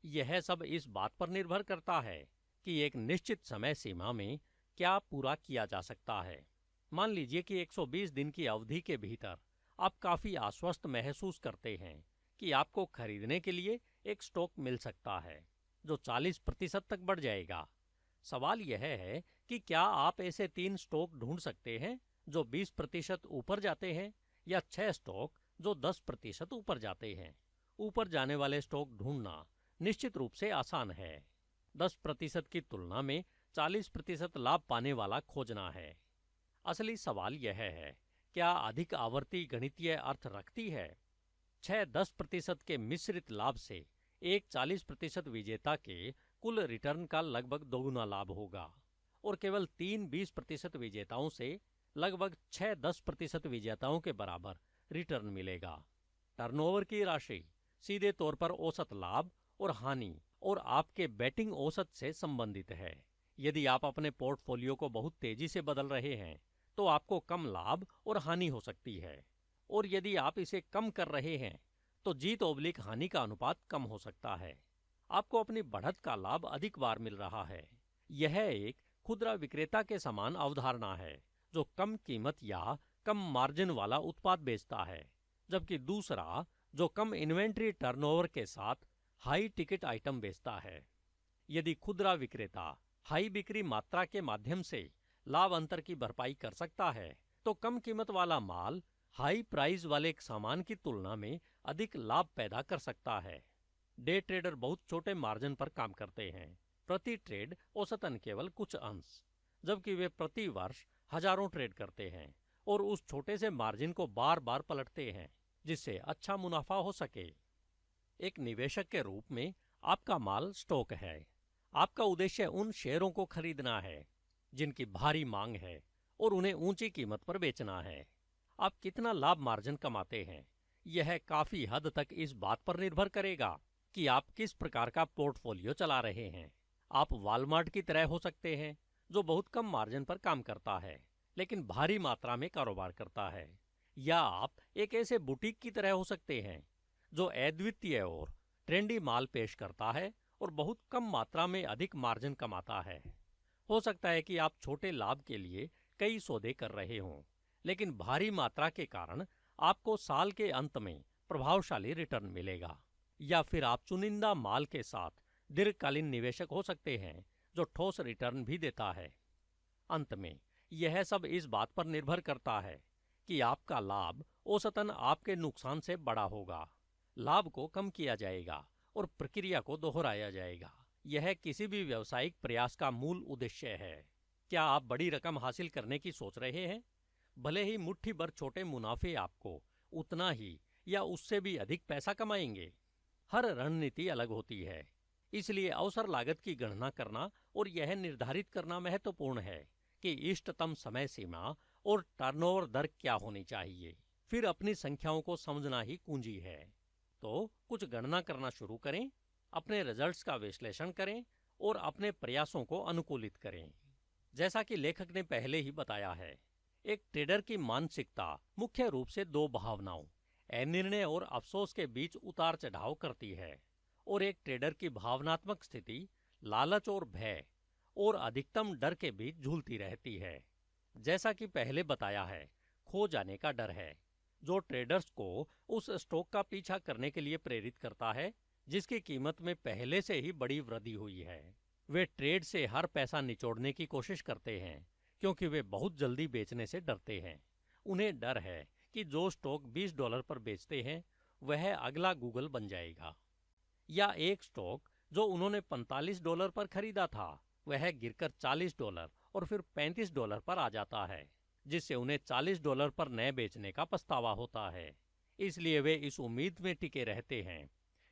यह सब इस बात पर निर्भर करता है कि एक निश्चित समय सीमा में क्या पूरा किया जा सकता है। मान लीजिए कि 120 दिन की अवधि के भीतर आप काफी आश्वस्त महसूस करते हैं कि आपको खरीदने के लिए एक स्टॉक मिल सकता है जो 40% तक बढ़ जाएगा। सवाल यह है कि क्या आप ऐसे 3 स्टॉक ढूंढ सकते हैं जो 20% ऊपर जाते हैं, या 6 स्टॉक जो 10% ऊपर जाते हैं। ऊपर जाने वाले स्टॉक ढूंढना निश्चित रूप से आसान है। 10% की तुलना में 40% लाभ पाने वाला खोजना है। असली सवाल यह है, क्या अधिक आवर्ती गणितीय अर्थ रखती है? 6-10% के मिश्रित लाभ से एक 40% विजेता के कुल रिटर्न का लगभग दोगुना लाभ होगा, और केवल 3-20% विजेताओं से लगभग 6-10% विजेताओं के बराबर रिटर्न मिलेगा। टर्नओवर की राशि सीधे तौर पर औसत लाभ और हानि और आपके बैटिंग औसत से संबंधित है। यदि आप अपने पोर्टफोलियो को बहुत तेजी से बदल रहे हैं तो आपको कम लाभ और हानि हो सकती है, और यदि आप इसे कम कर रहे हैं तो जीत ओब्लिक हानि का अनुपात कम हो सकता है। आपको अपनी बढ़त का लाभ अधिक बार मिल रहा है। यह एक खुदरा विक्रेता के समान अवधारणा है जो कम कीमत या कम मार्जिन वाला उत्पाद बेचता है, जबकि दूसरा जो कम इन्वेंट्री टर्नओवर के साथ हाई टिकट आइटम बेचता है। यदि खुदरा विक्रेता हाई बिक्री मात्रा के माध्यम से लाभ अंतर की भरपाई कर सकता है, तो कम कीमत वाला माल हाई प्राइस वाले एक सामान की तुलना में अधिक लाभ पैदा कर सकता है। डे ट्रेडर बहुत छोटे मार्जिन पर काम करते हैं, प्रति ट्रेड औसतन केवल कुछ अंश, जबकि वे प्रति वर्ष हजारों ट्रेड करते हैं और उस छोटे से मार्जिन को बार बार पलटते हैं जिससे अच्छा मुनाफा हो सके। एक निवेशक के रूप में आपका माल स्टॉक है। आपका उद्देश्य उन शेयरों को खरीदना है जिनकी भारी मांग है और उन्हें ऊंची कीमत पर बेचना है। आप कितना लाभ मार्जिन कमाते हैं, यह काफी हद तक इस बात पर निर्भर करेगा कि आप किस प्रकार का पोर्टफोलियो चला रहे हैं। आप वॉलमार्ट की तरह हो सकते हैं जो बहुत कम मार्जिन पर काम करता है लेकिन भारी मात्रा में कारोबार करता है, या आप एक ऐसे बुटीक की तरह हो सकते हैं जो अद्वितीय और ट्रेंडी माल पेश करता है और बहुत कम मात्रा में अधिक मार्जिन कमाता है। हो सकता है कि आप छोटे लाभ के लिए कई सौदे कर रहे हों, लेकिन भारी मात्रा के कारण आपको साल के अंत में प्रभावशाली रिटर्न मिलेगा। या फिर आप चुनिंदा माल के साथ दीर्घकालीन निवेशक हो सकते हैं जो ठोस रिटर्न भी देता है। अंत में यह सब इस बात पर निर्भर करता है कि आपका लाभ औसतन आपके नुकसान से बड़ा होगा। लाभ को कम किया जाएगा और प्रक्रिया को दोहराया जाएगा। यह किसी भी व्यावसायिक प्रयास का मूल उद्देश्य है। क्या आप बड़ी रकम हासिल करने की सोच रहे हैं? भले ही मुट्ठी भर छोटे मुनाफे आपको उतना ही या उससे भी अधिक पैसा कमाएंगे। हर रणनीति अलग होती है, इसलिए अवसर लागत की गणना करना और यह निर्धारित करना महत्वपूर्ण है कि इष्टतम समय सीमा और टर्नओवर दर क्या होनी चाहिए। फिर अपनी संख्याओं को समझना ही कुंजी है। तो कुछ गणना करना शुरू करें, अपने रिजल्ट्स का विश्लेषण करें और अपने प्रयासों को अनुकूलित करें। जैसा कि लेखक ने पहले ही बताया है, एक ट्रेडर की मानसिकता मुख्य रूप से दो भावनाओं, अनिर्णय और अफसोस के बीच उतार चढ़ाव करती है, और एक ट्रेडर की भावनात्मक स्थिति लालच और भय और अधिकतम डर के बीच झूलती रहती है। जैसा कि पहले बताया है, खो जाने का डर है जो ट्रेडर्स को उस स्टॉक का पीछा करने के लिए प्रेरित करता है जिसकी कीमत में पहले से ही बड़ी वृद्धि हुई है। वे ट्रेड से हर पैसा निचोड़ने की कोशिश करते हैं क्योंकि वे बहुत जल्दी बेचने से डरते हैं। उन्हें डर है कि जो स्टॉक $20 पर बेचते हैं वह अगला गूगल बन जाएगा, या एक स्टॉक जो उन्होंने $45 पर खरीदा था वह गिरकर $40 और फिर $35 पर आ जाता है, जिससे उन्हें $40 पर नए बेचने का पछतावा होता है। इसलिए वे इस उम्मीद में टिके रहते हैं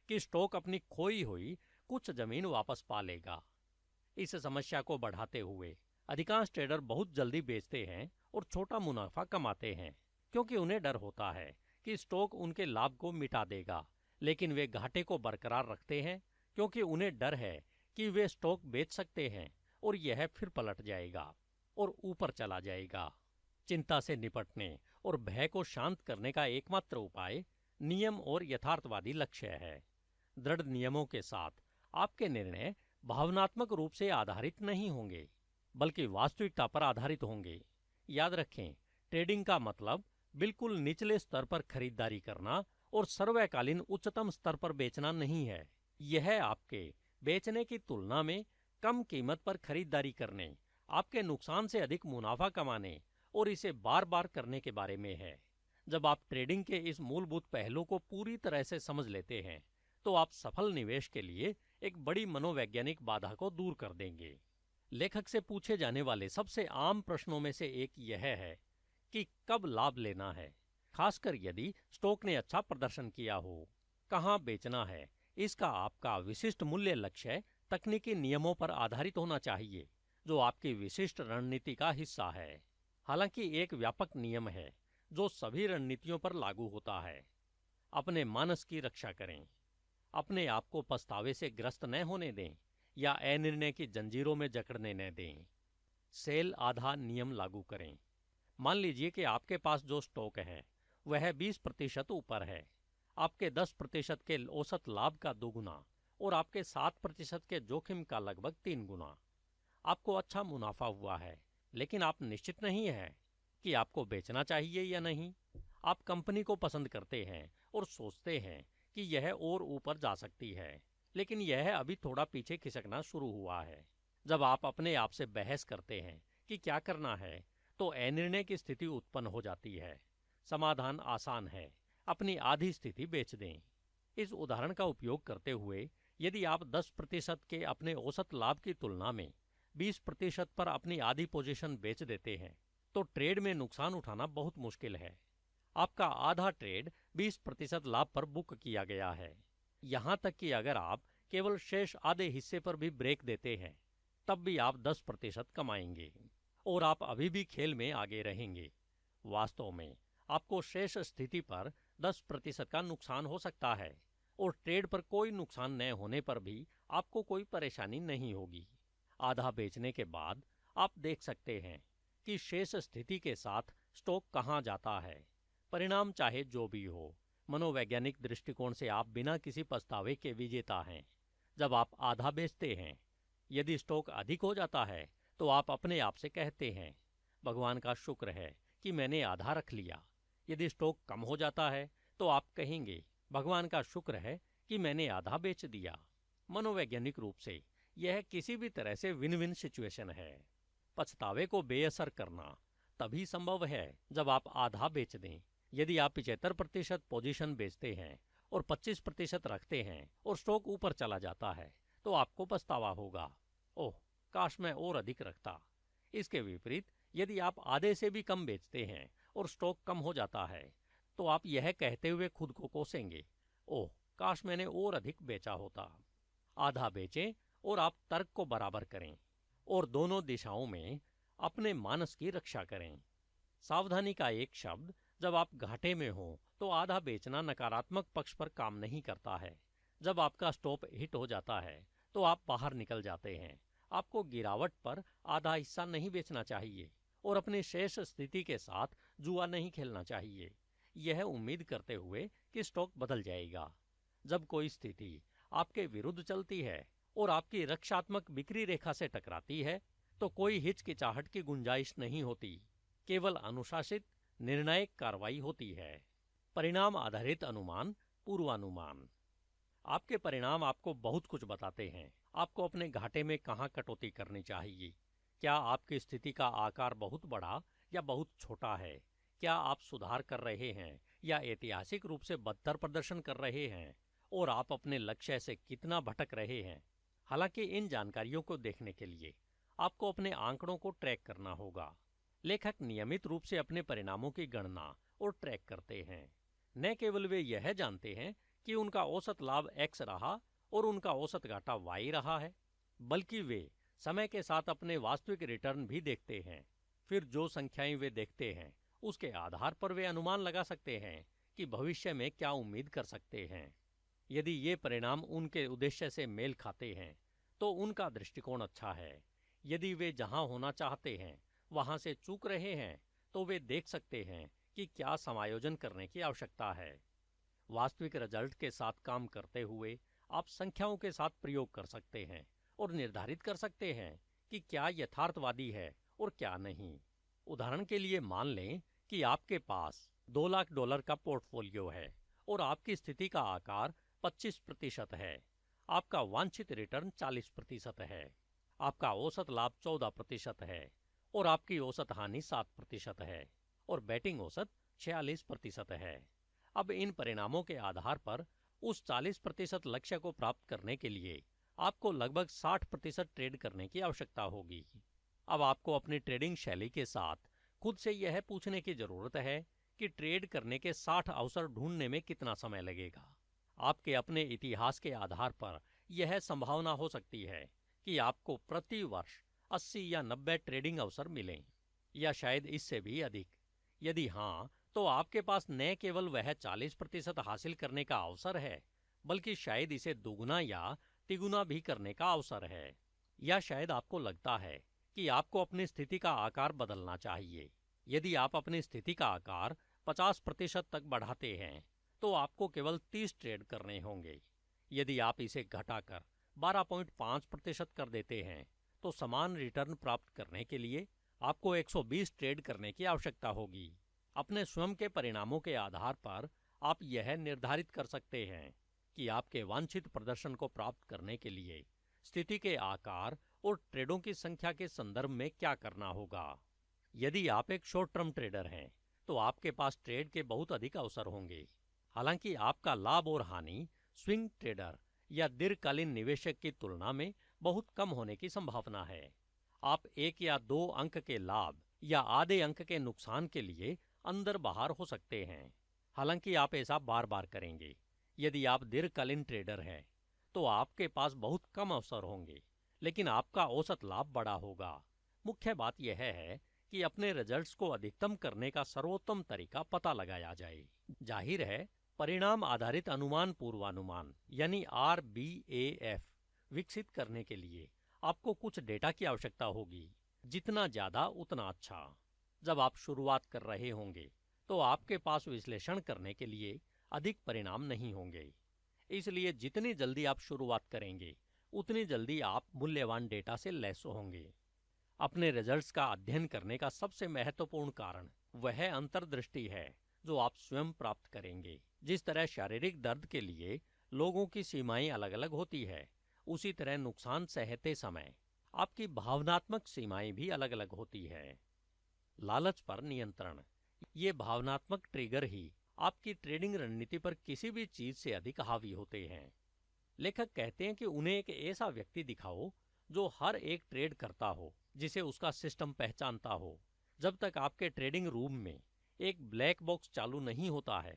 कि स्टॉक अपनी खोई हुई कुछ जमीन वापस पा लेगा। इस समस्या को बढ़ाते हुए अधिकांश ट्रेडर बहुत जल्दी बेचते हैं और छोटा मुनाफा कमाते हैं क्योंकि उन्हें डर होता है कि स्टॉक उनके लाभ को मिटा देगा, लेकिन वे घाटे को बरकरार रखते हैं क्योंकि उन्हें डर है कि वे स्टॉक बेच सकते हैं और यह फिर पलट जाएगा और ऊपर चला जाएगा। चिंता से निपटने और भय को शांत करने का एकमात्र उपाय नियम और यथार्थवादी लक्ष्य है। दृढ़ नियमों के साथ आपके निर्णय भावनात्मक रूप से आधारित नहीं होंगे, बल्कि वास्तविकता पर आधारित होंगे। याद रखें, ट्रेडिंग का मतलब बिल्कुल निचले स्तर पर खरीदारी करना और सर्वकालीन उच्चतम स्तर पर बेचना नहीं है। यह आपके बेचने की तुलना में कम कीमत पर खरीदारी करने आपके नुकसान से अधिक मुनाफा कमाने और इसे बार बार करने के बारे में है। जब आप ट्रेडिंग के इस मूलभूत पहलू को पूरी तरह से समझ लेते हैं तो आप सफल निवेश के लिए एक बड़ी मनोवैज्ञानिक बाधा को दूर कर देंगे। लेखक से पूछे जाने वाले सबसे आम प्रश्नों में से एक यह है कि कब लाभ लेना है, खासकर यदि स्टॉक ने अच्छा प्रदर्शन किया हो। कहाँ बेचना है, इसका आपका विशिष्ट मूल्य लक्ष्य तकनीकी नियमों पर आधारित होना चाहिए जो आपकी विशिष्ट रणनीति का हिस्सा है। हालांकि एक व्यापक नियम है जो सभी रणनीतियों पर लागू होता है। अपने मानस की रक्षा करें। अपने आप को पछतावे से ग्रस्त न होने दें या अनिर्णय की जंजीरों में जकड़ने न दें। सेल आधा नियम लागू करें। मान लीजिए कि आपके पास जो स्टॉक है वह 20% ऊपर है, आपके 10% के औसत लाभ का 2 गुना और आपके 7% के जोखिम का लगभग 3 गुना। आपको अच्छा मुनाफा हुआ है, लेकिन आप निश्चित नहीं हैं कि आपको बेचना चाहिए या नहीं। आप कंपनी को पसंद करते हैं और सोचते हैं कि यह और ऊपर जा सकती है, लेकिन यह अभी थोड़ा पीछे खिसकना शुरू हुआ है। जब आप अपने आप से बहस करते हैं कि क्या करना है, तो अनिर्णय की स्थिति उत्पन्न हो जाती है। समाधान आसान है, अपनी आधी स्थिति बेच दें। इस उदाहरण का उपयोग करते हुए, यदि आप 10% के अपने औसत लाभ की तुलना में 20% पर अपनी आधी पोजीशन बेच देते हैं, तो ट्रेड में नुकसान उठाना बहुत मुश्किल है। आपका आधा ट्रेड 20% लाभ पर बुक किया गया है। यहाँ तक कि अगर आप केवल शेष आधे हिस्से पर भी ब्रेक देते हैं, तब भी आप 10% कमाएंगे और आप अभी भी खेल में आगे रहेंगे। वास्तव में आपको शेष स्थिति पर 10% का नुकसान हो सकता है और ट्रेड पर कोई नुकसान न होने पर भी आपको कोई परेशानी नहीं होगी। आधा बेचने के बाद आप देख सकते हैं कि शेष स्थिति के साथ स्टॉक कहाँ जाता है। परिणाम चाहे जो भी हो, मनोवैज्ञानिक दृष्टिकोण से आप बिना किसी पछतावे के विजेता हैं। जब आप आधा बेचते हैं, यदि स्टॉक अधिक हो जाता है तो आप अपने आप से कहते हैं, भगवान का शुक्र है कि मैंने आधा रख लिया। यदि स्टॉक कम हो जाता है तो आप कहेंगे, भगवान का शुक्र है कि मैंने आधा बेच दिया। मनोवैज्ञानिक रूप से यह किसी भी तरह से विन विन सिचुएशन है। पछतावे को बेअसर करना तभी संभव है जब आप आधा बेच दें। यदि आप 75% पोजीशन बेचते हैं और 25% रखते हैं और स्टॉक ऊपर चला जाता है, तो आपको पछतावा होगा, ओह काश मैं और अधिक रखता। इसके विपरीत, यदि आप आधे से भी कम बेचते हैं और स्टॉक कम हो जाता है, तो आप यह कहते हुए खुद को कोसेंगे, ओह काश मैंने और अधिक बेचा होता। आधा बेचें और आप तर्क को बराबर करें और दोनों दिशाओं में अपने मानस की रक्षा करें। सावधानी का एक शब्द, जब आप घाटे में हो तो आधा बेचना नकारात्मक पक्ष पर काम नहीं करता है। जब आपका स्टॉप हिट हो जाता है तो आप बाहर निकल जाते हैं। आपको गिरावट पर आधा हिस्सा नहीं बेचना चाहिए और अपने शेष स्थिति के साथ जुआ नहीं खेलना चाहिए, यह उम्मीद करते हुए कि स्टॉक बदल जाएगा। जब कोई स्थिति आपके विरुद्ध चलती है और आपकी रक्षात्मक बिक्री रेखा से टकराती है, तो कोई हिचकिचाहट की गुंजाइश नहीं होती, केवल अनुशासित निर्णायक कार्रवाई होती है। परिणाम आधारित अनुमान, पूर्वानुमान। आपके परिणाम आपको बहुत कुछ बताते हैं। आपको अपने घाटे में कहाँ कटौती करनी चाहिए। क्या आपकी स्थिति का आकार बहुत बड़ा या बहुत छोटा है? क्या आप सुधार कर रहे हैं या ऐतिहासिक रूप से बदतर प्रदर्शन कर रहे हैं? और आप अपने लक्ष्य से कितना भटक रहे हैं? हालांकि इन जानकारियों को देखने के लिए आपको अपने आंकड़ों को ट्रैक करना होगा। लेखक नियमित रूप से अपने परिणामों की गणना और ट्रैक करते हैं। न केवल वे यह जानते हैं कि उनका औसत लाभ X रहा और उनका औसत घाटा Y रहा है, बल्कि वे समय के साथ अपने वास्तविक रिटर्न भी देखते हैं। फिर जो संख्याएं वे देखते हैं, उसके आधार पर वे अनुमान लगा सकते हैं कि भविष्य में क्या उम्मीद कर सकते हैं। यदि ये परिणाम उनके उद्देश्य से मेल खाते हैं, तो उनका दृष्टिकोण अच्छा है। यदि वे जहां होना चाहते हैं वहां से चूक रहे हैं, तो वे देख सकते हैं कि क्या समायोजन करने की आवश्यकता है। वास्तविक रिजल्ट के साथ काम करते हुए आप संख्याओं के साथ प्रयोग कर सकते हैं और निर्धारित कर सकते हैं कि क्या यथार्थवादी है और क्या नहीं। उदाहरण के लिए मान लें कि आपके पास $2 लाख का पोर्टफोलियो है और आपकी स्थिति का आकार 25% है। आपका वांछित रिटर्न 40% है। आपका औसत लाभ 14% है और आपकी औसत हानि 7% है और बैटिंग औसत 46% है। अब इन परिणामों के आधार पर उस 40% लक्ष्य को प्राप्त करने के लिए आपको लगभग 60% ट्रेड करने की आवश्यकता होगी। अब आपको अपनी ट्रेडिंग शैली के साथ खुद से यह पूछने की जरूरत है कि ट्रेड करने के 60 अवसर ढूंढने में कितना समय लगेगा। आपके अपने इतिहास के आधार पर यह संभावना हो सकती है कि आपको प्रति वर्ष 80 या 90 ट्रेडिंग अवसर मिलें, या शायद इससे भी अधिक। यदि हाँ, तो आपके पास न केवल वह 40% हासिल करने का अवसर है, बल्कि शायद इसे दोगुना या तिगुना भी करने का अवसर है। या शायद आपको लगता है कि आपको अपनी स्थिति का आकार बदलना चाहिए। यदि आप अपनी स्थिति का आकार 50% तक बढ़ाते हैं, तो आपको केवल 30 ट्रेड करने होंगे। यदि आप इसे घटाकर 12.5% कर देते हैं, तो समान रिटर्न प्राप्त करने के लिए आपको 120 ट्रेड करने की आवश्यकता होगी। अपने स्वयं के परिणामों के आधार पर आप यह निर्धारित कर सकते हैं कि आपके वांछित प्रदर्शन को प्राप्त करने के लिए स्थिति के आकार और ट्रेडों की संख्या के संदर्भ में क्या करना होगा। यदि आप एक शॉर्ट टर्म ट्रेडर हैं, तो आपके पास ट्रेड के बहुत अधिक अवसर होंगे। हालांकि आपका लाभ और हानि स्विंग ट्रेडर या दीर्घकालीन निवेशक की तुलना में बहुत कम होने की संभावना है। आप 1 या 2 अंक के लाभ या आधे अंक के नुकसान के लिए अंदर बाहर हो सकते हैं। हालांकि आप ऐसा बार बार करेंगे। यदि आप दीर्घकालीन ट्रेडर हैं, तो आपके पास बहुत कम अवसर होंगे, लेकिन आपका औसत लाभ बड़ा होगा। मुख्य बात यह है कि अपने रिजल्ट्स को अधिकतम करने का सर्वोत्तम तरीका पता लगाया जाए। जाहिर है, परिणाम आधारित अनुमान पूर्वानुमान यानी RBAF विकसित करने के लिए आपको कुछ डेटा की आवश्यकता होगी। जितना ज्यादा उतना अच्छा। जब आप शुरुआत कर रहे होंगे, तो आपके पास विश्लेषण करने के लिए अधिक परिणाम नहीं होंगे। इसलिए जितनी जल्दी आप शुरुआत करेंगे, उतनी जल्दी आप मूल्यवान डेटा से लैस होंगे। अपने रिजल्ट्स का अध्ययन करने का सबसे महत्वपूर्ण कारण वह अंतर्दृष्टि है जो आप स्वयं प्राप्त करेंगे। जिस तरह शारीरिक दर्द के लिए लोगों की सीमाएं अलग अलग होती है, उसी तरह नुकसान सहते समय आपकी भावनात्मक सीमाएं भी अलग अलग होती है। लालच पर नियंत्रण। ये भावनात्मक ट्रिगर ही आपकी ट्रेडिंग रणनीति पर किसी भी चीज से अधिक हावी होते हैं। लेखक कहते हैं कि उन्हें एक ऐसा व्यक्ति दिखाओ जो हर एक ट्रेड करता हो, जिसे उसका सिस्टम पहचानता हो। जब तक आपके ट्रेडिंग रूम में एक ब्लैक बॉक्स चालू नहीं होता है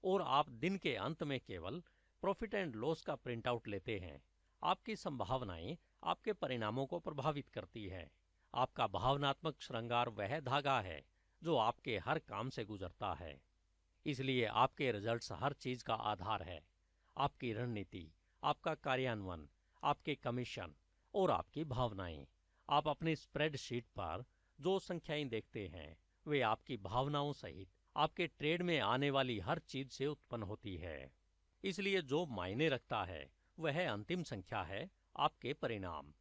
और आप दिन के अंत में केवल प्रॉफिट एंड लॉस का प्रिंट आउट लेते हैं, आपकी संभावनाएं आपके परिणामों को प्रभावित करती है। आपका भावनात्मक श्रृंगार वह धागा है जो आपके हर काम से गुजरता है। इसलिए आपके रिजल्ट्स हर चीज का आधार है। आपकी रणनीति, आपका कार्यान्वयन, आपके कमीशन और आपकी भावनाएं। आप अपनी स्प्रेडशीट पर जो संख्याएं देखते हैं, वे आपकी भावनाओं सहित आपके ट्रेड में आने वाली हर चीज से उत्पन्न होती है। इसलिए जो मायने रखता है वह अंतिम संख्या है, आपके परिणाम।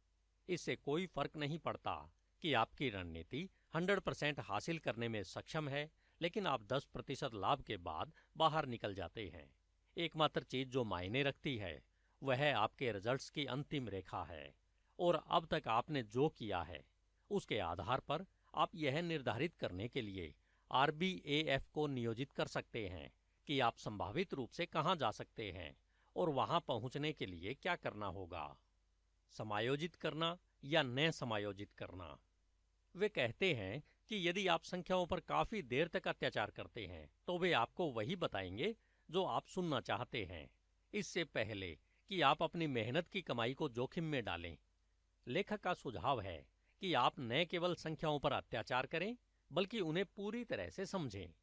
इससे कोई फर्क नहीं पड़ता कि आपकी रणनीति 100% हासिल करने में सक्षम है, लेकिन आप 10% लाभ के बाद बाहर निकल जाते हैं। एकमात्र चीज जो मायने रखती है वह आपके रिजल्ट्स की अंतिम रेखा है, और अब तक आपने जो किया है उसके आधार पर आप यह निर्धारित करने के लिए RBAF को नियोजित कर सकते हैं कि आप संभावित रूप से कहां जा सकते हैं और वहां पहुंचने के लिए क्या करना होगा। समायोजित करना या न समायोजित करना। वे कहते हैं कि यदि आप संख्याओं पर काफी देर तक अत्याचार करते हैं, तो वे आपको वही बताएंगे जो आप सुनना चाहते हैं, इससे पहले कि आप अपनी मेहनत की कमाई को जोखिम में डालें। लेखक का सुझाव है कि आप न केवल संख्याओं पर अत्याचार करें, बल्कि उन्हें पूरी तरह से समझें।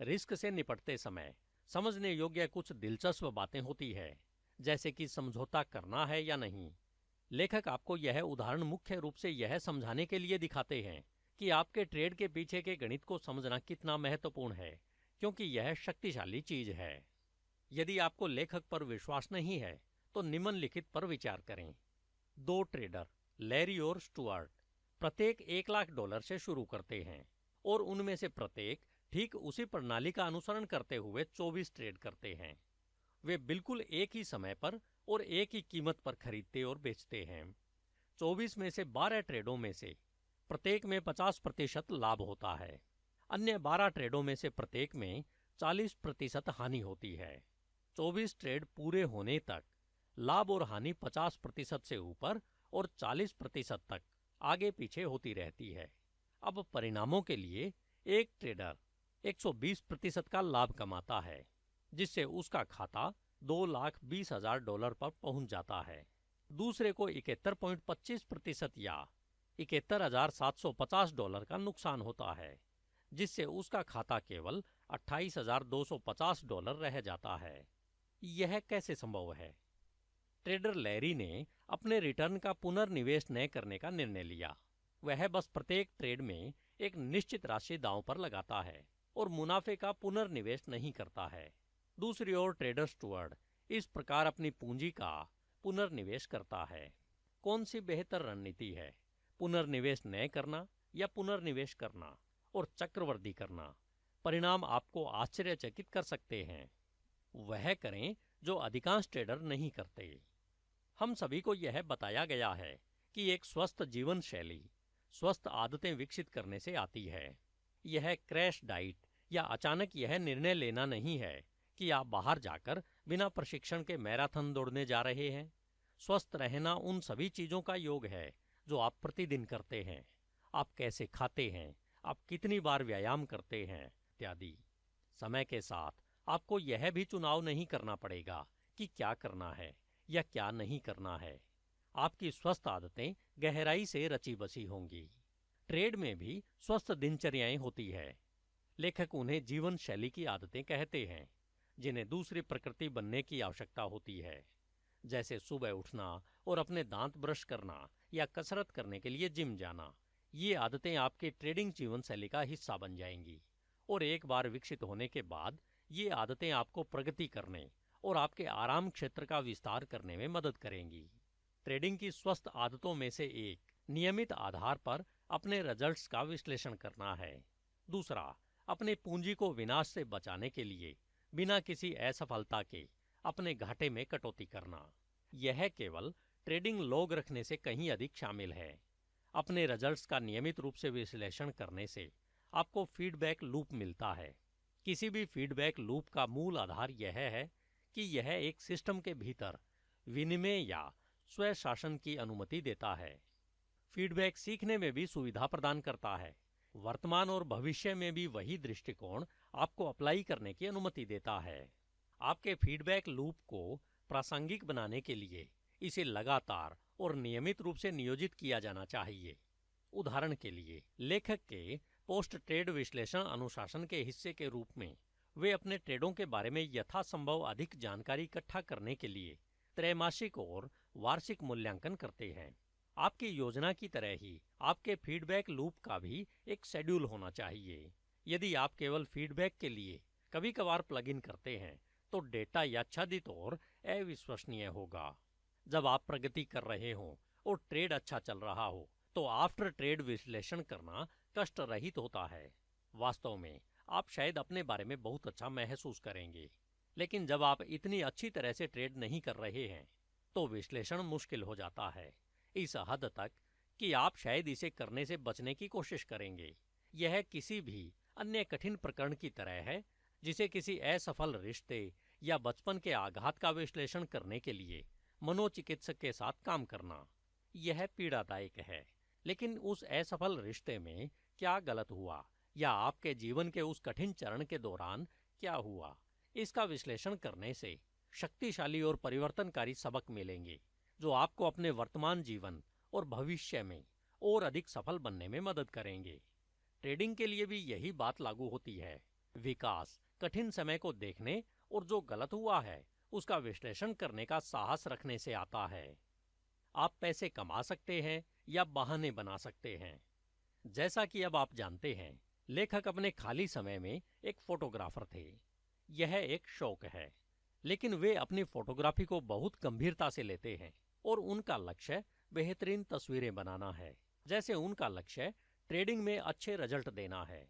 रिस्क से निपटते समय समझने योग्य कुछ दिलचस्प बातें होती है, जैसे कि समझौता करना है या नहीं। लेखक आपको यह उदाहरण मुख्य रूप से यह समझाने के लिए दिखाते हैं कि आपके ट्रेड के पीछे के गणित को समझना कितना महत्वपूर्ण है, क्योंकि यह शक्तिशाली चीज है। यदि आपको लेखक पर विश्वास नहीं है, तो निम्नलिखित पर विचार करें। 2 ट्रेडर, लैरी और स्टुअर्ट, प्रत्येक $1,00,000 से शुरू करते हैं और उनमें से प्रत्येक ठीक उसी प्रणाली का अनुसरण करते हुए 24 ट्रेड करते हैं। वे बिल्कुल एक ही समय पर और एक ही कीमत पर खरीदते और बेचते हैं। 24 में से 12 ट्रेडों में से प्रत्येक में 50% लाभ होता है। अन्य 12 ट्रेडों में से प्रत्येक में 40% हानि होती है। 24 ट्रेड पूरे होने तक लाभ और हानि 50% से ऊपर और 40% तक आगे पीछे होती रहती है। अब परिणामों के लिए एक ट्रेडर 120% का लाभ कमाता है, जिससे उसका खाता $2,20,000 पर पहुंच जाता है। दूसरे को 71.25% या $71,750 का नुकसान होता है, जिससे उसका खाता केवल $28,250 रह जाता है। यह कैसे संभव है? ट्रेडर लैरी ने अपने रिटर्न का पुनर्निवेश न करने का निर्णय लिया। वह बस प्रत्येक ट्रेड में एक निश्चित राशि दांव पर लगाता है और मुनाफे का पुनर्निवेश नहीं करता है। दूसरी ओर ट्रेडर स्टुअर्ट इस प्रकार अपनी पूंजी का पुनर्निवेश करता है। कौन सी बेहतर रणनीति है, पुनर्निवेश न करना या पुनर्निवेश करना और चक्रवृद्धि करना? परिणाम आपको आश्चर्यचकित कर सकते हैं। वह करें जो अधिकांश ट्रेडर नहीं करते। हम सभी को यह बताया गया है कि एक स्वस्थ जीवन शैली स्वस्थ आदतें विकसित करने से आती है। यह क्रैश डाइट या अचानक यह निर्णय लेना नहीं है कि आप बाहर जाकर बिना प्रशिक्षण के मैराथन दौड़ने जा रहे हैं। स्वस्थ रहना उन सभी चीजों का योग है जो आप प्रतिदिन करते हैं। आप कैसे खाते हैं, आप कितनी बार व्यायाम करते हैं इत्यादि। समय के साथ आपको यह भी चुनाव नहीं करना पड़ेगा कि क्या करना है या क्या नहीं करना है। आपकी स्वस्थ आदतें गहराई से रची बसी होंगी। ट्रेड में भी स्वस्थ दिनचर्याएं होती है। लेखक उन्हें जीवन शैली की आदतें कहते हैं, जिन्हें दूसरी प्रकृति बनने की आवश्यकता होती है, जैसे सुबह उठना और अपने दांत ब्रश करना या कसरत करने के लिए जिम जाना। ये आदतें आपके ट्रेडिंग जीवन शैली का हिस्सा बन जाएंगी और एक बार विकसित होने के बाद ये आदतें आपको प्रगति करने और आपके आराम क्षेत्र का विस्तार करने में मदद करेंगी। ट्रेडिंग की स्वस्थ आदतों में से एक नियमित आधार पर अपने रिजल्ट्स का विश्लेषण करना है। दूसरा, अपनी पूंजी को विनाश से बचाने के लिए बिना किसी असफलता के अपने घाटे में कटौती करना। यह केवल ट्रेडिंग लॉग रखने से कहीं अधिक शामिल है। अपने रिजल्ट्स का नियमित रूप से विश्लेषण करने से आपको फीडबैक लूप मिलता है। किसी भी फीडबैक लूप का मूल आधार यह है कि यह एक सिस्टम के भीतर विनिमय या स्वशासन की अनुमति देता है। फीडबैक सीखने में भी सुविधा प्रदान करता है। वर्तमान और भविष्य में भी वही दृष्टिकोण आपको अप्लाई करने की अनुमति देता है। आपके फीडबैक लूप को प्रासंगिक बनाने के लिए इसे लगातार और नियमित रूप से नियोजित किया जाना चाहिए। उदाहरण के लिए, लेखक के पोस्ट ट्रेड विश्लेषण अनुशासन के हिस्से के रूप में वे अपने ट्रेडों के बारे में यथासंभव अधिक जानकारी इकट्ठा करने के लिए त्रैमासिक और वार्षिक मूल्यांकन करते हैं। आपकी योजना की तरह ही आपके फीडबैक लूप का भी एक शेड्यूल होना चाहिए। यदि आप केवल फीडबैक के लिए कभी कभार प्लग इन करते हैं तो डेटा याच्छादित और अविश्वसनीय होगा। जब आप प्रगति कर रहे हों और ट्रेड अच्छा चल रहा हो तो आफ्टर ट्रेड विश्लेषण करना कष्ट रहित होता है। वास्तव में आप शायद अपने बारे में बहुत अच्छा महसूस करेंगे, लेकिन जब आप इतनी अच्छी तरह से ट्रेड नहीं कर रहे हैं तो विश्लेषण मुश्किल हो जाता है, इस हद तक कि आप शायद इसे करने से बचने की कोशिश करेंगे। यह किसी भी अन्य कठिन प्रकरण की तरह है, जिसे किसी असफल रिश्ते या बचपन के आघात का विश्लेषण करने के लिए मनोचिकित्सक के साथ काम करना। यह पीड़ादायक है, लेकिन उस असफल रिश्ते में क्या गलत हुआ या आपके जीवन के उस कठिन चरण के दौरान क्या हुआ, इसका विश्लेषण करने से शक्तिशाली और परिवर्तनकारी सबक मिलेंगे, जो आपको अपने वर्तमान जीवन और भविष्य में और अधिक सफल बनने में मदद करेंगे। ट्रेडिंग के लिए भी यही बात लागू होती है। विकास कठिन समय को देखने और जो गलत हुआ है उसका विश्लेषण करने का साहस रखने से आता है। आप पैसे कमा सकते हैं या बहाने बना सकते हैं। जैसा कि अब आप जानते हैं, लेखक अपने खाली समय में एक फोटोग्राफर थे। यह एक शौक है, लेकिन वे अपनी फोटोग्राफी को बहुत गंभीरता से लेते हैं और उनका लक्ष्य बेहतरीन तस्वीरें बनाना है, जैसे उनका लक्ष्य ट्रेडिंग में अच्छे रिजल्ट देना है।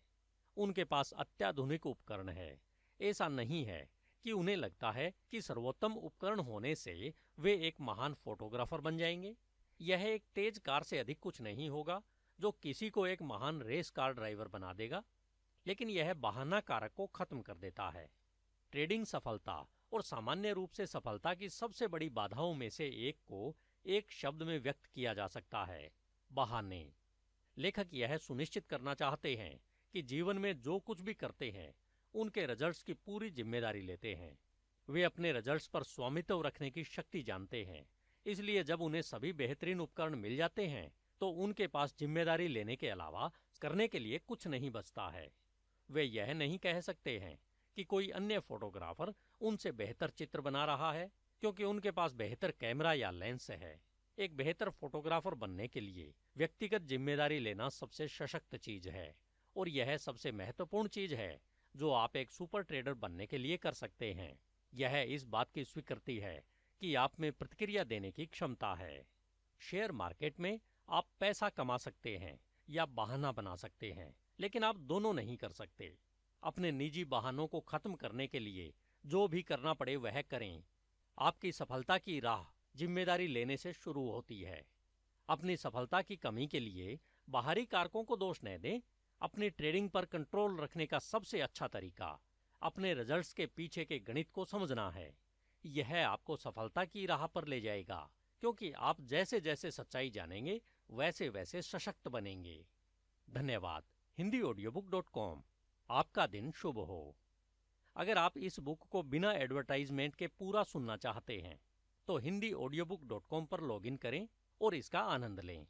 उनके पास अत्याधुनिक उपकरण है। ऐसा नहीं है कि उन्हें लगता है कि सर्वोत्तम उपकरण होने से वे एक महान फोटोग्राफर बन जाएंगे। यह एक तेज कार से अधिक कुछ नहीं होगा जो किसी को एक महान रेस कार ड्राइवर बना देगा, लेकिन यह बहाना कारक को खत्म कर देता है। ट्रेडिंग सफलता और सामान्य रूप से सफलता की सबसे बड़ी बाधाओं में से एक को एक शब्द में व्यक्त किया जा सकता है: बहाने। लेखक यह सुनिश्चित करना चाहते हैं कि जीवन में जो कुछ भी करते हैं उनके रिजल्ट्स की पूरी जिम्मेदारी लेते हैं। वे अपने रिजल्ट्स पर स्वामित्व रखने की शक्ति जानते हैं, इसलिए जब उन्हें सभी बेहतरीन उपकरण मिल जाते हैं तो उनके पास जिम्मेदारी लेने के अलावा करने के लिए कुछ नहीं बचता है। वे यह नहीं कह सकते हैं कि कोई अन्य फोटोग्राफर उनसे बेहतर चित्र बना रहा है क्योंकि उनके पास बेहतर कैमरा या लेंस है। एक बेहतर फोटोग्राफर बनने के लिए व्यक्तिगत जिम्मेदारी लेना सबसे सशक्त चीज है, और यह सबसे महत्वपूर्ण चीज है जो आप एक सुपर ट्रेडर बनने के लिए कर सकते हैं। यह इस बात की स्वीकृति है कि आप में प्रतिक्रिया देने की क्षमता है। शेयर मार्केट में आप पैसा कमा सकते हैं या बहाना बना सकते हैं, लेकिन आप दोनों नहीं कर सकते। अपने निजी बहानों को खत्म करने के लिए जो भी करना पड़े वह करें। आपकी सफलता की राह जिम्मेदारी लेने से शुरू होती है। अपनी सफलता की कमी के लिए बाहरी कारकों को दोष न दें। अपनी ट्रेडिंग पर कंट्रोल रखने का सबसे अच्छा तरीका अपने रिजल्ट्स के पीछे के गणित को समझना है। यह आपको सफलता की राह पर ले जाएगा, क्योंकि आप जैसे जैसे सच्चाई जानेंगे वैसे वैसे सशक्त बनेंगे। धन्यवाद। HindiAudiobook.com। आपका दिन शुभ हो। अगर आप इस बुक को बिना एडवर्टाइजमेंट के पूरा सुनना चाहते हैं तो HindiAudiobook.com पर लॉगिन करें और इसका आनंद लें।